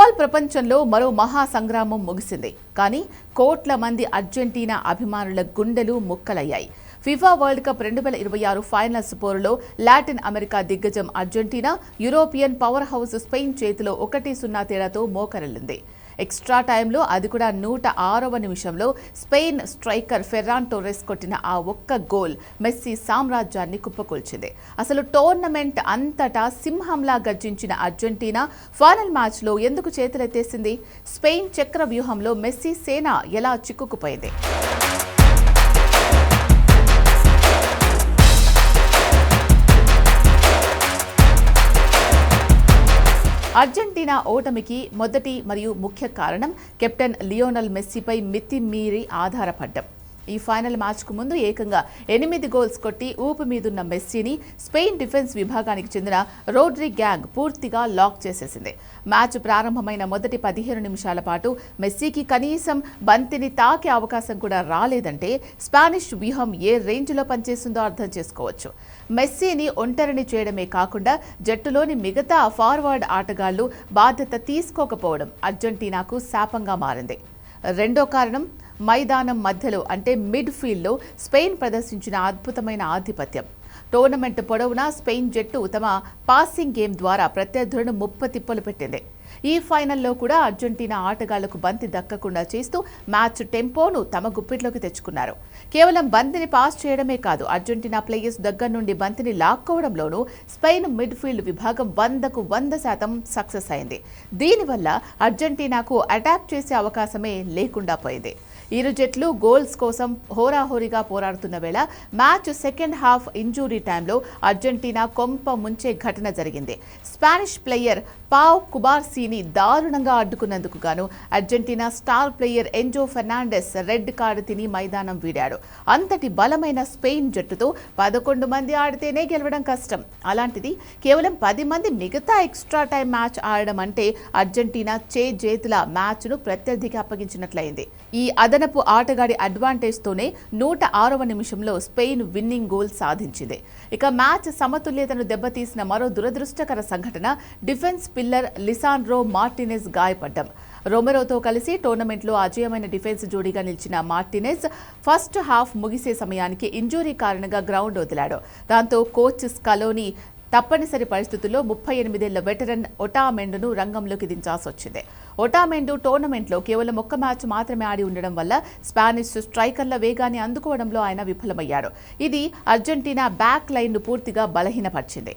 Football ప్రపంచంలో మరో మహా సంగ్రామం ముగిసింది. కానీ కోట్ల మంది అర్జెంటీనా అభిమానుల గుండెలు ముక్కలయ్యాయి. ఫిఫా వరల్డ్ కప్ 2026 ఫైనల్స్ పోరులో లాటిన్ అమెరికా దిగ్గజం Argentina European power house Spain చేతిలో 1-0 తేడాతో మోకరిల్లింది. ఎక్స్ట్రా టైంలో అది కూడా 106వ నిమిషంలో స్పెయిన్ స్ట్రైకర్ ఫెర్రాన్ టోరెస్ కొట్టిన ఆ ఒక్క గోల్ మెస్సీ సామ్రాజ్యాన్ని కుప్పకూల్చింది. అసలు టోర్నమెంట్ అంతటా సింహంలా గర్జించిన అర్జెంటీనా ఫైనల్ మ్యాచ్లో ఎందుకు చేతులెత్తేసింది? స్పెయిన్ చక్ర వ్యూహంలో మెస్సీ సేన ఎలా చిక్కుకుపోయింది? అర్జెంటీనా ఓటమికి మొదటి మరియు ముఖ్య కారణం కెప్టెన్ లియోనల్ మెస్సీపై మితిమీరి ఆధారపడ్డం. ఈ ఫైనల్ మ్యాచ్కు ముందు ఏకంగా 8 గోల్స్ కొట్టి ఊపు మీదున్న మెస్సీని స్పెయిన్ డిఫెన్స్ విభాగానికి చెందిన రోడ్రి గ్యాంగ్ పూర్తిగా లాక్ చేసేసింది. మ్యాచ్ ప్రారంభమైన మొదటి 15 నిమిషాల పాటు మెస్సీకి కనీసం బంతిని తాకే అవకాశం కూడా రాలేదంటే స్పానిష్ వ్యూహం ఏ రేంజ్లో పనిచేస్తుందో అర్థం చేసుకోవచ్చు. మెస్సీని ఒంటరిని చేయడమే కాకుండా జట్టులోని మిగతా ఫార్వర్డ్ ఆటగాళ్లు బాధ్యత తీసుకోకపోవడం అర్జెంటీనాకు శాపంగా మారింది. రెండో కారణం మైదానం మధ్యలో అంటే మిడ్ ఫీల్డ్లో స్పెయిన్ ప్రదర్శించిన అద్భుతమైన ఆధిపత్యం. టోర్నమెంట్ పొడవునా స్పెయిన్ జట్టు తమ పాసింగ్ గేమ్ ద్వారా ప్రత్యర్థులను ముప్పతిప్పలు పెట్టింది. ఈ ఫైనల్లో కూడా అర్జెంటీనా ఆటగాళ్లకు బంతి దక్కకుండా చేస్తూ మ్యాచ్ టెంపోను తమ గుప్పిట్లోకి తెచ్చుకున్నారు. కేవలం బంతిని పాస్ చేయడమే కాదు, అర్జెంటీనా ప్లేయర్స్ దగ్గర నుండి బంతిని లాక్కోవడంలోనూ స్పెయిన్ మిడ్ఫీల్డ్ విభాగం 100% సక్సెస్ అయింది. దీనివల్ల అర్జెంటీనాకు అటాక్ చేసే అవకాశమే లేకుండా పోయింది. ఇరు జట్లు గోల్స్ కోసం హోరాహోరీగా పోరాడుతున్న వేళ మ్యాచ్ సెకండ్ హాఫ్ ఇంజూరీ టైంలో అర్జెంటీనా కొంప ముంచే ఘటన జరిగింది. స్పానిష్ ప్లేయర్ పావ్ కుబార్సీని దారుణంగా అడ్డుకున్నందుకు గాను Argentina star player ఎంజో Fernandes red card తిని మైదానం వీడాడు. అంతటి బలమైన స్పెయిన్ జట్టుతో 11 మంది ఆడితేనే గెలవడం కష్టం. అలాంటిది కేవలం 10 మంది మిగతా ఎక్స్ట్రా టైం మ్యాచ్ ఆడడం అంటే అర్జెంటీనా చేతుల మ్యాచ్ను ప్రత్యర్థికి అప్పగించినట్లయింది. ఈ అదనపు ఆటగాడి అడ్వాంటేజ్తోనే 106వ నిమిషంలో స్పెయిన్ విన్నింగ్ గోల్ సాధించింది. ఇక మ్యాచ్ సమతుల్యతను దెబ్బతీసిన మరో దురదృష్టకర సంఘటన డిఫెన్స్ పిల్లర్ లిసాండ్రో మార్టినెజ్ గాయపడ్డం. రొమెరోతో కలిసి టోర్నమెంట్లో అజేయమైన డిఫెన్స్ జోడీగా నిలిచిన మార్టినెజ్ ఫస్ట్ హాఫ్ ముగిసే సమయానికి ఇంజూరీ కారణంగా గ్రౌండ్ వదిలాడు. దాంతో కోచ్ స్కలోని తప్పనిసరి పరిస్థితుల్లో 38 ఏళ్ల వెటరన్ ఒటామెండును రంగంలోకి దించాల్సి వచ్చింది. ఒటామెండు టోర్నమెంట్లో కేవలం ఒక్క మ్యాచ్ మాత్రమే ఆడి ఉండడం వల్ల స్పానిష్ స్ట్రైకర్ల వేగాన్ని అందుకోవడంలో ఆయన విఫలమయ్యాడు. ఇది అర్జెంటీనా బ్యాక్ లైన్ను పూర్తిగా బలహీనపరిచింది.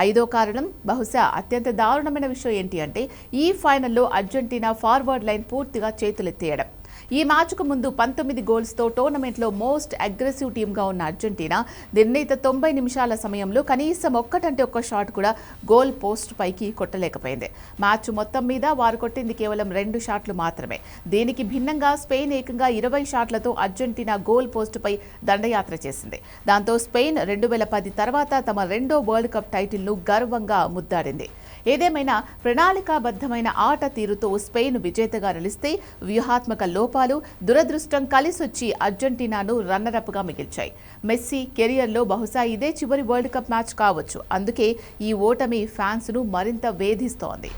ఐదో కారణం, బహుశా అత్యంత దారుణమైన విషయం ఏంటి అంటే ఈ ఫైనల్లో అర్జెంటీనా ఫార్వర్డ్ లైన్ పూర్తిగా చేతులెత్తేయడం. ఈ మ్యాచ్కు ముందు 19 గోల్స్తో టోర్నమెంట్లో మోస్ట్ అగ్రెసివ్ టీమ్గా ఉన్న అర్జెంటీనా నిర్ణీత 90 నిమిషాల సమయంలో కనీసం ఒక్కటంటే ఒక్క షాట్ కూడా గోల్ పోస్ట్ పైకి కొట్టలేకపోయింది. మ్యాచ్ మొత్తం మీద వారు కొట్టింది కేవలం 2 షాట్లు మాత్రమే. దీనికి భిన్నంగా స్పెయిన్ ఏకంగా 20 షాట్లతో అర్జెంటీనా గోల్ పోస్టుపై దండయాత్ర చేసింది. దాంతో స్పెయిన్ 2010 తర్వాత తమ రెండో వరల్డ్ కప్ టైటిల్ను గర్వంగా ముద్దాడింది. ఏదేమైనా ప్రణాళికాబద్ధమైన ఆట తీరుతో స్పెయిన్ విజేతగా నిలిస్తే వ్యూహాత్మక లోపాలు, దురదృష్టం కలిసొచ్చి అర్జెంటీనాను రన్నరప్గా మిగిల్చాయి. మెస్సీ కెరియర్లో బహుశా ఇదే చివరి వరల్డ్ కప్ మ్యాచ్ కావచ్చు. అందుకే ఈ ఓటమి ఫ్యాన్స్ను మరింత వేధిస్తోంది.